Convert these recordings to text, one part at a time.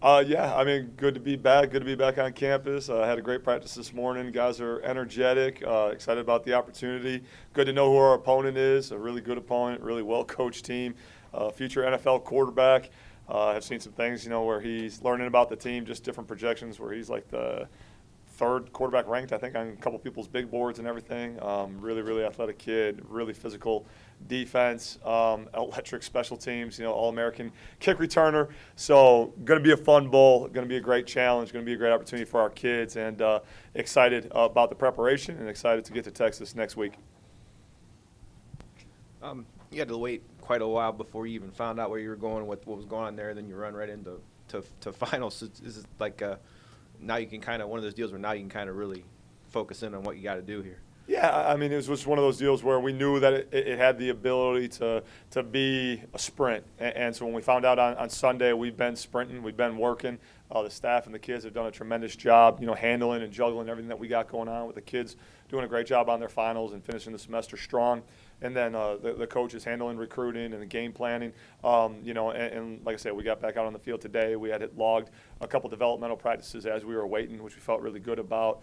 Yeah, I mean, good to be back. Good to be back on campus. I had a great practice this morning. Guys are energetic, excited about the opportunity. Good to know who our opponent is. A really good opponent, really well-coached team. Future NFL quarterback. I've seen some things, where he's learning about the team, just different projections, where he's like the third quarterback ranked, I think, on a couple people's big boards and everything. Really, really athletic kid, really physical defense, electric special teams, All-American kick returner. So going to be a fun bowl, going to be a great challenge, going to be a great opportunity for our kids, and excited about the preparation and excited to get to Texas next week. You had to wait quite a while before you even found out where you were going, what was going on there, then you run right into finals. So is it like now you can kind of one of those deals where now you can kind of really focus in on what you got to do here? Yeah, I mean, it was just one of those deals where we knew that it had the ability to be a sprint. And so when we found out on Sunday, we've been sprinting, we've been working. The staff and the kids have done a tremendous job, handling and juggling everything that we got going on with the kids, doing a great job on their finals and finishing the semester strong. And then the coaches handling recruiting and the game planning. And like I said, we got back out on the field today. We had it logged a couple developmental practices as we were waiting, which we felt really good about.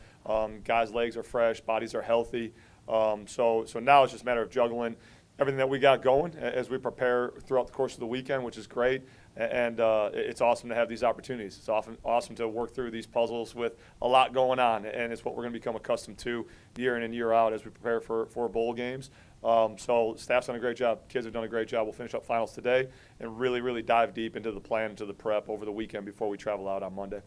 Guys' legs are fresh, bodies are healthy. So now it's just a matter of juggling everything that we got going as we prepare throughout the course of the weekend, which is great. And it's awesome to have these opportunities. It's often awesome to work through these puzzles with a lot going on, and it's what we're going to become accustomed to year in and year out as we prepare for bowl games. So staff's done a great job. Kids have done a great job. We'll finish up finals today and really, really dive deep into the plan, into the prep over the weekend before we travel out on Monday.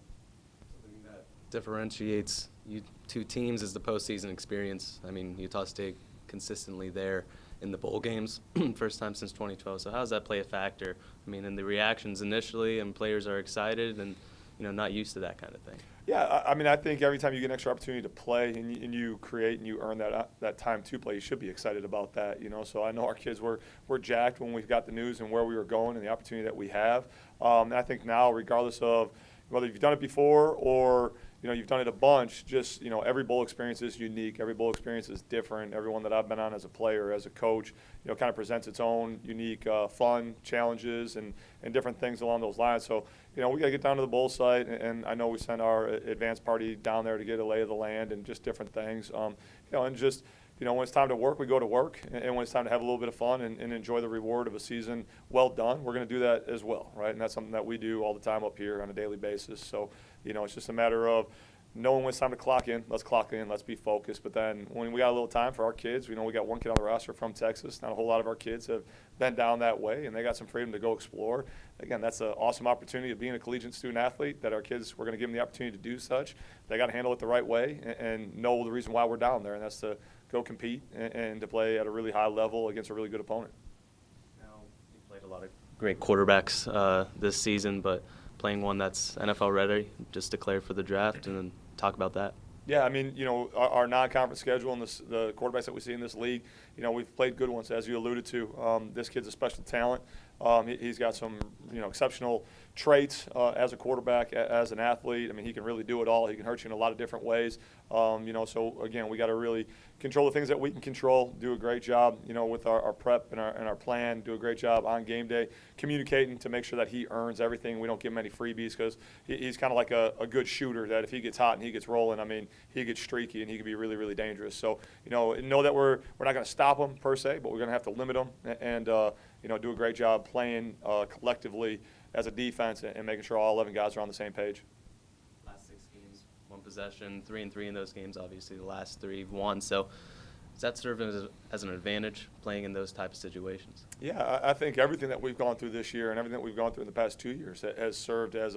Something that differentiates you two teams is the postseason experience. I mean, Utah State consistently there in the bowl games, first time since 2012. So how does that play a factor? I mean, in the reactions initially, and players are excited and not used to that kind of thing. Yeah, I mean, I think every time you get an extra opportunity to play and you create and you earn that time to play, you should be excited about that, So I know our kids were jacked when we got the news and where we were going and the opportunity that we have. And I think now, regardless of whether you've done it before or you've done it a bunch, just, every bowl experience is unique. Every bowl experience is different. Every one that I've been on as a player, as a coach, kind of presents its own unique fun, challenges, and different things along those lines. So, we got to get down to the bowl site, and I know we sent our advance party down there to get a lay of the land and just different things. And just, when it's time to work, we go to work, and when it's time to have a little bit of fun and enjoy the reward of a season well done, we're going to do that as well, right? And that's something that we do all the time up here on a daily basis. So, it's just a matter of knowing when it's time to clock in. Let's clock in. Let's be focused. But then when we got a little time for our kids, we got one kid on the roster from Texas. Not a whole lot of our kids have been down that way, and they got some freedom to go explore. Again, that's an awesome opportunity of being a collegiate student athlete, that our kids, we're going to give them the opportunity to do such. They got to handle it the right way and know the reason why we're down there, and that's to go compete and to play at a really high level against a really good opponent. Now, you played a lot of great quarterbacks this season, but playing one that's NFL ready, just declared for the draft, and then talk about that. Yeah, I mean, our non-conference schedule and the quarterbacks that we see in this league, we've played good ones, as you alluded to. This kid's a special talent. He's got some, exceptional traits as a quarterback, as an athlete. I mean, he can really do it all. He can hurt you in a lot of different ways. So again, we got to really control the things that we can control. Do a great job, with our prep and our plan. Do a great job on game day, communicating to make sure that he earns everything. We don't give him any freebies, because he's kind of like a good shooter. That if he gets hot and he gets rolling, I mean, he gets streaky and he can be really, really dangerous. So know that we're not going to stop him per se, but we're going to have to limit him and do a great job playing collectively as a defense and making sure all 11 guys are on the same page. Last 6 games, 1 possession, 3-3 in those games. Obviously, the last 3 won. So does that serve as an advantage, playing in those type of situations? Yeah, I think everything that we've gone through this year and everything that we've gone through in the past 2 years has served as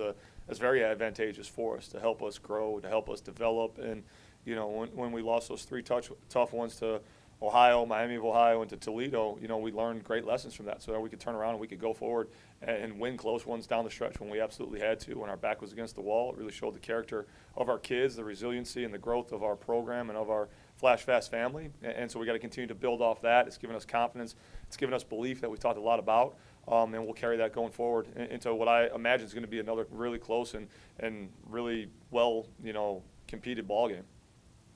very advantageous for us, to help us grow, to help us develop. And when we lost those 3 tough ones to Ohio, Miami of Ohio, and to Toledo, we learned great lessons from that, so that we could turn around and we could go forward and win close ones down the stretch when we absolutely had to, when our back was against the wall. It really showed the character of our kids, the resiliency and the growth of our program and of our Flash Fast family. And so we got to continue to build off that. It's given us confidence. It's given us belief that we've talked a lot about, and we'll carry that going forward into what I imagine is going to be another really close and really well, competed ball game.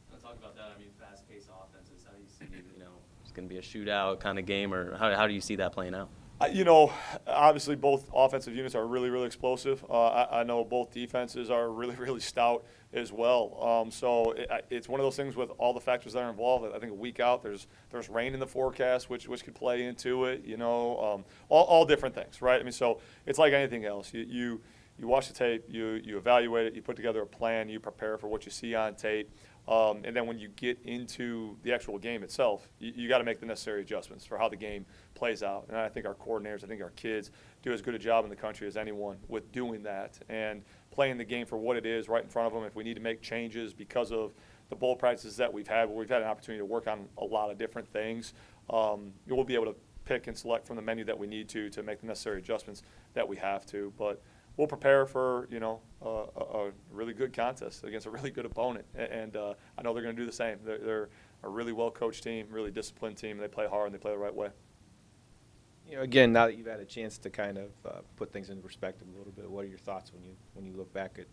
Let's talk about that. I mean, fast-paced offenses. How do you see, it's going to be a shootout kind of game, or how do you see that playing out? You know, obviously both offensive units are really, really explosive. I know both defenses are really, really stout as well. So it's one of those things with all the factors that are involved. I think a week out, there's rain in the forecast, which could play into it. You know, all different things, right? I mean, so it's like anything else. You watch the tape, you evaluate it, you put together a plan, you prepare for what you see on tape. And then when you get into the actual game itself, you got to make the necessary adjustments for how the game plays out. And I think our coordinators, I think our kids do as good a job in the country as anyone with doing that and playing the game for what it is right in front of them. If we need to make changes because of the bowl practices that we've had, where we've had an opportunity to work on a lot of different things, we'll be able to pick and select from the menu that we need to make the necessary adjustments that we have to. But we'll prepare for, you know, a really good contest against a really good opponent. And I know they're going to do the same. They're a really well-coached team, really disciplined team. They play hard and they play the right way. You know, again, now that you've had a chance to kind of put things into perspective a little bit, what are your thoughts when you look back at,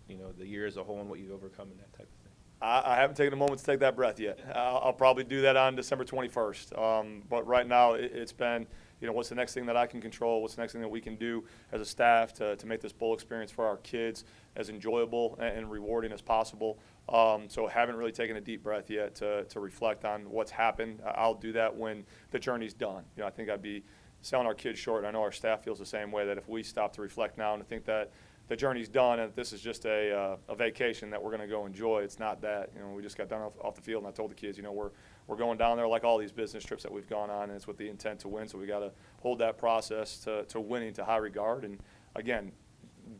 you know, the year as a whole and what you've overcome and that type of thing? I haven't taken a moment to take that breath yet. I'll probably do that on December 21st. But right now, it's been, you know, what's the next thing that I can control? What's the next thing that we can do as a staff to make this bowl experience for our kids as enjoyable and rewarding as possible? So haven't really taken a deep breath yet to reflect on what's happened. I'll do that when the journey's done. You know, I think I'd be selling our kids short. I know our staff feels the same way, that if we stop to reflect now and to think that the journey's done and this is just a vacation that we're going to go enjoy, it's not that. You know, we just got done off the field, and I told the kids, you know, we're going down there like all these business trips that we've gone on, and it's with the intent to win. So we got to hold that process to winning to high regard. And again,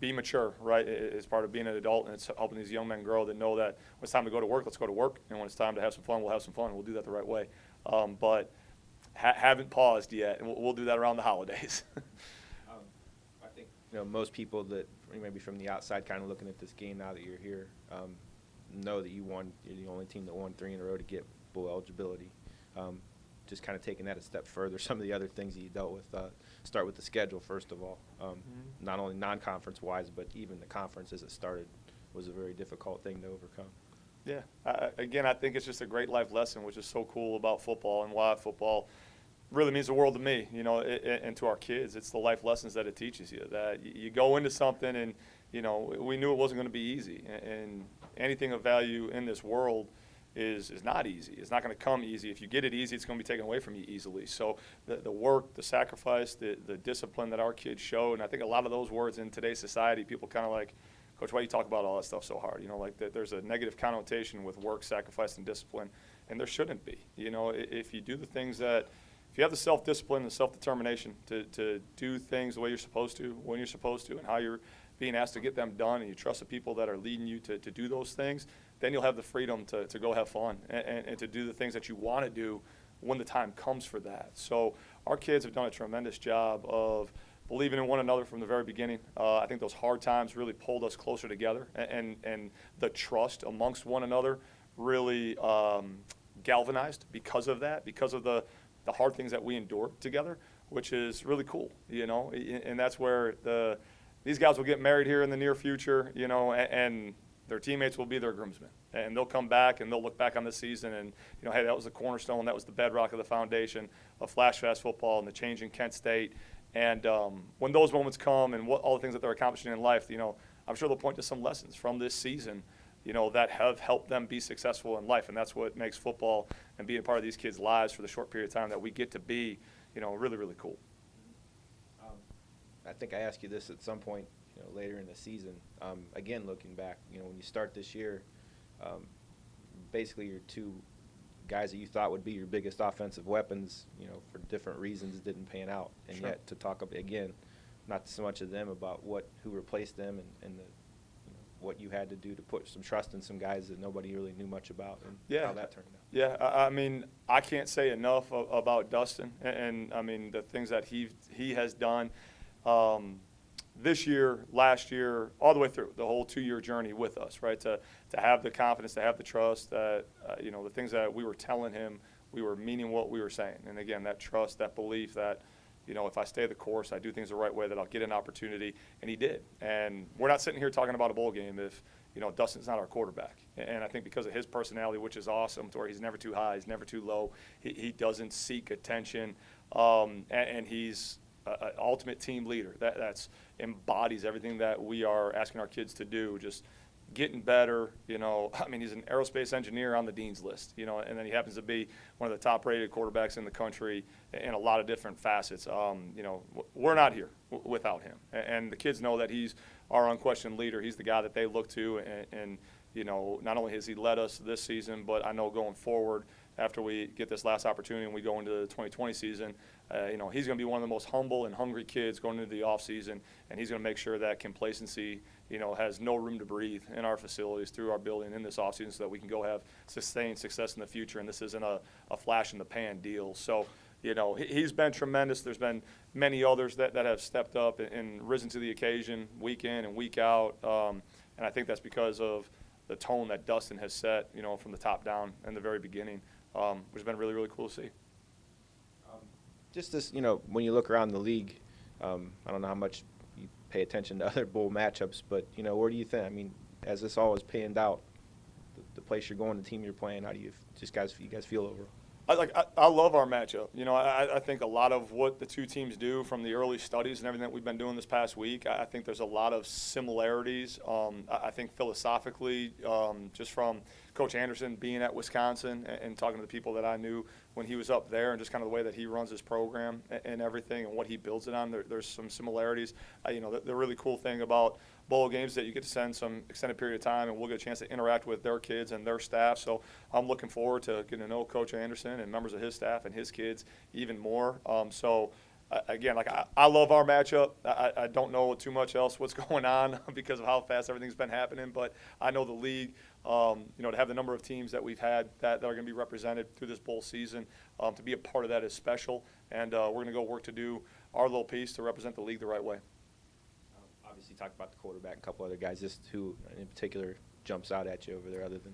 be mature, right? It's part of being an adult, and it's helping these young men grow that know that when it's time to go to work, let's go to work, and when it's time to have some fun, we'll have some fun, and we'll do that the right way. But haven't paused yet, and we'll do that around the holidays. I think, you know, most people that maybe from the outside kind of looking at this game now that you're here know that you're the only team that won 3 in a row to get bowl eligibility. Just kind of taking that a step further, some of the other things that you dealt with, start with the schedule first of all. Not only non-conference wise, but even the conference as it started was a very difficult thing to overcome. Yeah. Again, I think it's just a great life lesson, which is so cool about football and why football really means the world to me, you know, and to our kids. It's the life lessons that it teaches you, that you go into something and, you know, we knew it wasn't going to be easy. And anything of value in this world is not easy. It's not going to come easy. If you get it easy, it's going to be taken away from you easily. So the work, the sacrifice, the discipline that our kids show, and I think a lot of those words in today's society, people kind of like, Coach, why do you talk about all that stuff so hard? You know, like there's a negative connotation with work, sacrifice, and discipline, and there shouldn't be. You know, if you do the things that, if you have the self-discipline and self-determination to do things the way you're supposed to, when you're supposed to, and how you're being asked to get them done, and you trust the people that are leading you to do those things, then you'll have the freedom to go have fun and to do the things that you want to do when the time comes for that. So our kids have done a tremendous job of believing in one another from the very beginning. I think those hard times really pulled us closer together, and the trust amongst one another really galvanized because of that, because of the hard things that we endured together, which is really cool, you know. And that's where these guys will get married here in the near future, you know, and their teammates will be their groomsmen. And they'll come back and they'll look back on this season and, you know, hey, that was the cornerstone, that was the bedrock of the foundation of Flash Fast football and the change in Kent State. And when those moments come and all the things that they're accomplishing in life, you know, I'm sure they'll point to some lessons from this season, you know, that have helped them be successful in life. And that's what makes football and being a part of these kids' lives for the short period of time that we get to be, you know, really, really cool. I think I asked you this at some point, you know, later in the season. Again, looking back, you know, when you start this year, basically your two guys that you thought would be your biggest offensive weapons, you know, for different reasons didn't pan out. And Sure. yet to talk about, again, not so much of them about who replaced them and the, you know, what you had to do to put some trust in some guys that nobody really knew much about and Yeah. how that turned out. Yeah, I mean, I can't say enough about Dustin, and I mean the things that he has done this year, last year, all the way through the whole 2-year journey with us, right? To have the confidence, to have the trust that you know, the things that we were telling him, we were meaning what we were saying, and again, that trust, that belief that, you know, if I stay the course, I do things the right way, that I'll get an opportunity, and he did. And we're not sitting here talking about a bowl game if, you know, Dustin's not our quarterback. And I think because of his personality, which is awesome, to where he's never too high, he's never too low, he doesn't seek attention, and he's an ultimate team leader. That's embodies everything that we are asking our kids to do. Just getting better, you know. I mean, he's an aerospace engineer on the dean's list, you know, and then he happens to be one of the top-rated quarterbacks in the country in a lot of different facets. You know, we're not here without him, and the kids know that he's our unquestioned leader. He's the guy that they look to, and you know, not only has he led us this season, but I know going forward, after we get this last opportunity and we go into the 2020 season, you know, he's going to be one of the most humble and hungry kids going into the offseason, and he's going to make sure that complacency, you know, has no room to breathe in our facilities through our building in this offseason so that we can go have sustained success in the future, and this isn't a flash-in-the-pan deal. So, you know, he's been tremendous. There's been many others that have stepped up and risen to the occasion week in and week out, and I think that's because of the tone that Dustin has set, you know, from the top down in the very beginning, which has been really, really cool to see. Just this, you know, when you look around the league, I don't know how much you pay attention to other bowl matchups, but, you know, where do you think, I mean, as this all is panned out, the place you're going, the team you're playing, how do you guys feel overall? I love our matchup. You know, I think a lot of what the two teams do from the early studies and everything that we've been doing this past week, I think there's a lot of similarities. I think philosophically, just from Coach Anderson being at Wisconsin and talking to the people that I knew when he was up there and just kind of the way that he runs his program and everything and what he builds it on, there's some similarities. You know, the really cool thing about bowl games that you get to spend some extended period of time and we'll get a chance to interact with their kids and their staff. So I'm looking forward to getting to know Coach Anderson and members of his staff and his kids even more. Again, like I love our matchup. I don't know too much else what's going on because of how fast everything's been happening, but I know the league, you know, to have the number of teams that we've had that are going to be represented through this bowl season, to be a part of that is special, and we're going to go work to do our little piece to represent the league the right way. Obviously, you talked about the quarterback and a couple other guys. Just who in particular jumps out at you over there other than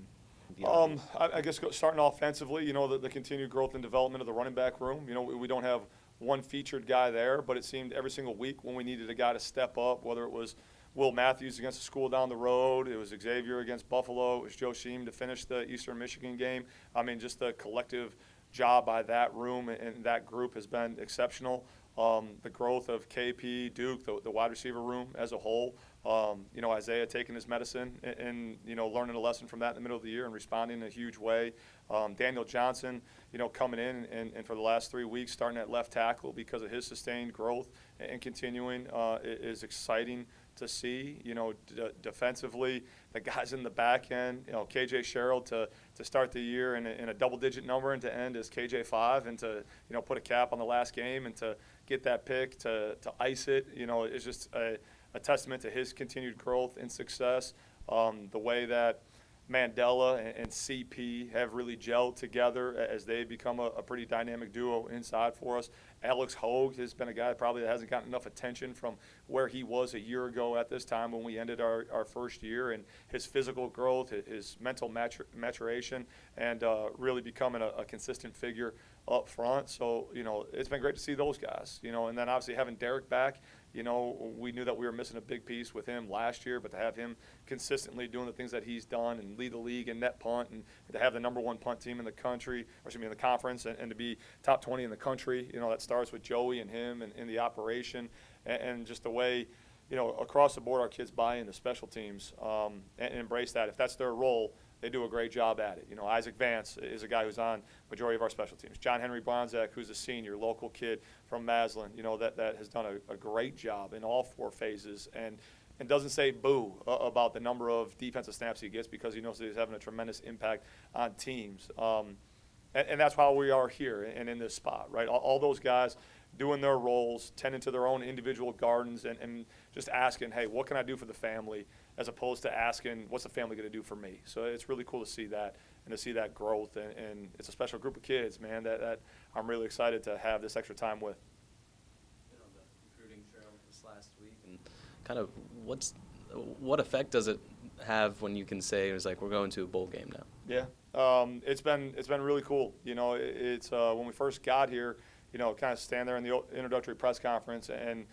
the obvious? I guess starting offensively, you know, the continued growth and development of the running back room. You know, we don't have one featured guy there, but it seemed every single week when we needed a guy to step up, whether it was Will Matthews against a school down the road, it was Xavier against Buffalo, it was Joe Sheem to finish the Eastern Michigan game. I mean, just the collective job by that room and that group has been exceptional. The growth of KP, Duke, the wide receiver room as a whole. You know, Isaiah taking his medicine and, you know, learning a lesson from that in the middle of the year and responding in a huge way. Daniel Johnson, you know, coming in and for the last 3 weeks starting at left tackle because of his sustained growth and continuing is exciting to see. You know, defensively, the guys in the back end, you know, KJ Sherrill to start the year in a double-digit number and to end as KJ5 and to, you know, put a cap on the last game and to get that pick to ice it, you know, is just a testament to his continued growth and success. The way that Mandela and CP have really gelled together as they become a pretty dynamic duo inside for us. Alex Hogue has been a guy probably that hasn't gotten enough attention from where he was a year ago at this time when we ended our first year, and his physical growth, his mental maturation, and really becoming a consistent figure up front. So, you know, it's been great to see those guys, you know, and then obviously having Derek back, you know, we knew that we were missing a big piece with him last year, but to have him consistently doing the things that he's done and lead the league in net punt and to have the number one punt team in the country, or excuse me, in the conference, and to be top 20 in the country, you know, that starts with Joey and him and in the operation and just the way, you know, across the board our kids buy into special teams and embrace that. If that's their role, they do a great job at it. You know, Isaac Vance is a guy who's on majority of our special teams. John Henry Bronzak, who's a senior, local kid from Maslin, you know, that has done a great job in all four phases and doesn't say boo about the number of defensive snaps he gets because he knows that he's having a tremendous impact on teams. And that's why we are here and in this spot, right? All those guys doing their roles, tending to their own individual gardens and just asking, hey, what can I do for the family, as opposed to asking, what's the family going to do for me? So it's really cool to see that and to see that growth. And it's a special group of kids, man, that I'm really excited to have this extra time with. Been on the recruiting trail this last week, and kind of what effect does it have when you can say it's like we're going to a bowl game now? Yeah, it's been really cool. You know, it's when we first got here, you know, kind of stand there in the introductory press conference and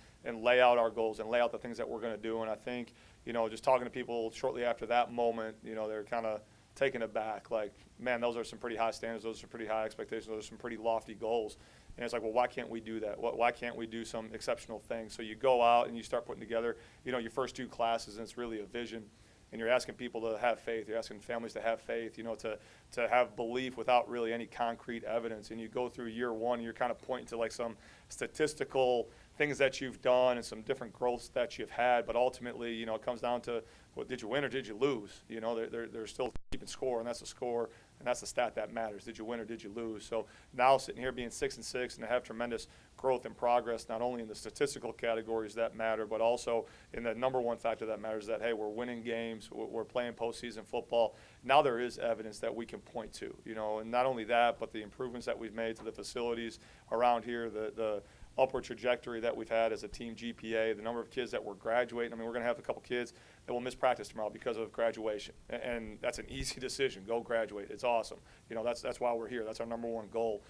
lay out our goals and lay out the things that we're going to do. And I think, you know, just talking to people shortly after that moment, you know, they're kind of taken aback. Like, man, those are some pretty high standards. Those are some pretty high expectations. Those are some pretty lofty goals. And it's like, well, why can't we do that? Why can't we do some exceptional things? So you go out and you start putting together, your first 2 classes, and it's really a vision. And you're asking people to have faith. You're asking families to have faith, to have belief without really any concrete evidence. And you go through year 1, and you're kind of pointing to like some statistical things that you've done and some different growths that you've had. But ultimately, it comes down to, well, did you win or did you lose? They're still keeping score, and that's the score, and that's the stat that matters. Did you win or did you lose? So now sitting here being 6-6 and to have tremendous growth and progress, not only in the statistical categories that matter, but also in the number one factor that matters, that, hey, we're winning games, we're playing postseason football. Now there is evidence that we can point to, and not only that, but the improvements that we've made to the facilities around here, the upward trajectory that we've had as a team GPA, the number of kids that we're graduating. I mean, we're going to have a couple kids that will miss practice tomorrow because of graduation, and that's an easy decision. Go graduate. It's awesome. That's why we're here. That's our number one goal.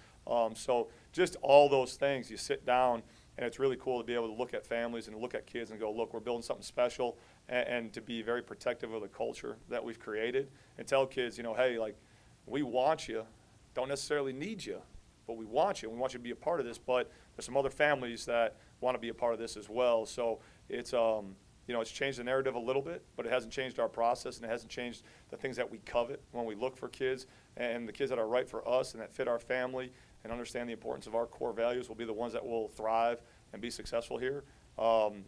So just all those things, you sit down, and it's really cool to be able to look at families and look at kids and go, look, we're building something special, and to be very protective of the culture that we've created, and tell kids, hey, like, we want you, don't necessarily need you, but we want you. We want you to be a part of this, but there's some other families that want to be a part of this as well. So it's, it's changed the narrative a little bit, but it hasn't changed our process, and it hasn't changed the things that we covet when we look for kids. And the kids that are right for us and that fit our family and understand the importance of our core values will be the ones that will thrive and be successful here. And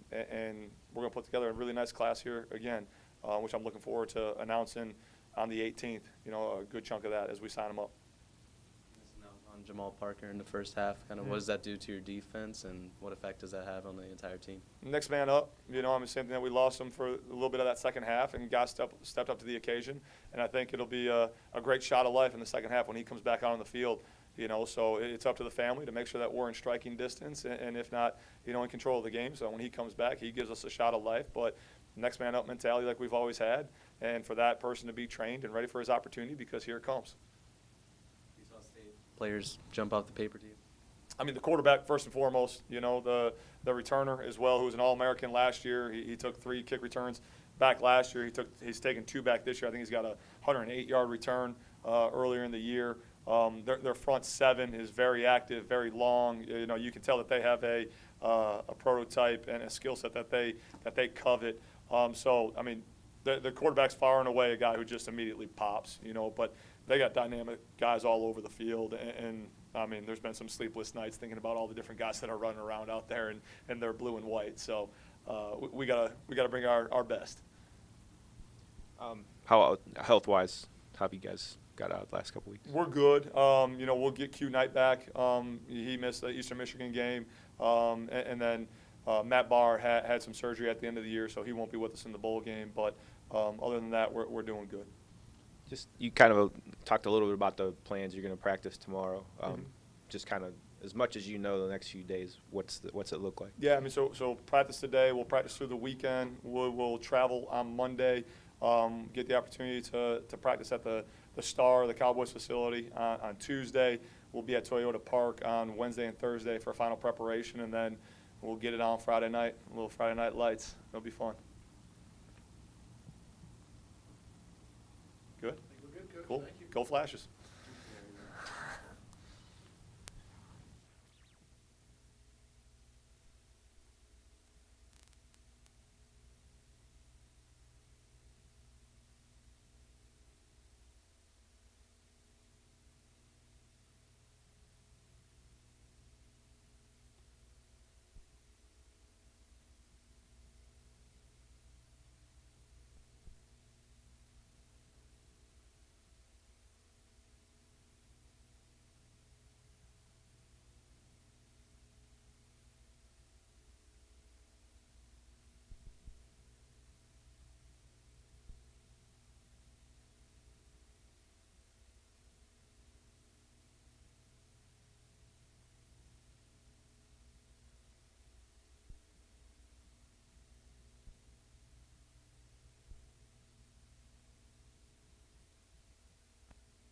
we're going to put together a really nice class here again, which I'm looking forward to announcing on the 18th, a good chunk of that as we sign them up. On Jamal Parker in the first half, kind of Mhm. what does that do to your defense, and what effect does that have on the entire team? Next man up, same thing that we lost him for a little bit of that second half, and guys stepped up to the occasion. And I think it'll be a great shot of life in the second half when he comes back out on the field. So it's up to the family to make sure that we're in striking distance, and if not, in control of the game. So when he comes back, he gives us a shot of life. But next man up mentality like we've always had, and for that person to be trained and ready for his opportunity, because here it comes. You saw State players jump off the paper to you? I mean, the quarterback, first and foremost, the returner as well, who was an All-American last year. He took 3 kick returns back last year. He's taken 2 back this year. I think he's got a 108-yard return earlier in the year. Their front 7 is very active, very long. You can tell that they have a prototype and a skill set that they covet. So, I mean, the quarterback's far and away a guy who just immediately pops, but they got dynamic guys all over the field. And I mean, there's been some sleepless nights thinking about all the different guys that are running around out there, and they're blue and white. So we gotta bring our best. How health-wise, how have you guys got out the last couple weeks? We're good. We'll get Q Knight back. He missed the Eastern Michigan game, and then Matt Barr had some surgery at the end of the year, so he won't be with us in the bowl game. But other than that, we're doing good. Just you kind of talked a little bit about the plans you're going to practice tomorrow. Just kind of as much as the next few days, what's it look like? Yeah, I mean, so practice today. We'll practice through the weekend. We'll travel on Monday. Get the opportunity to practice at the Star, the Cowboys facility on Tuesday. We'll be at Toyota Park on Wednesday and Thursday for final preparation, and then we'll get it on Friday night, a little Friday night lights. It'll be fun. Good? I think we're good, Coach. Cool. Thank you. Go Flashes.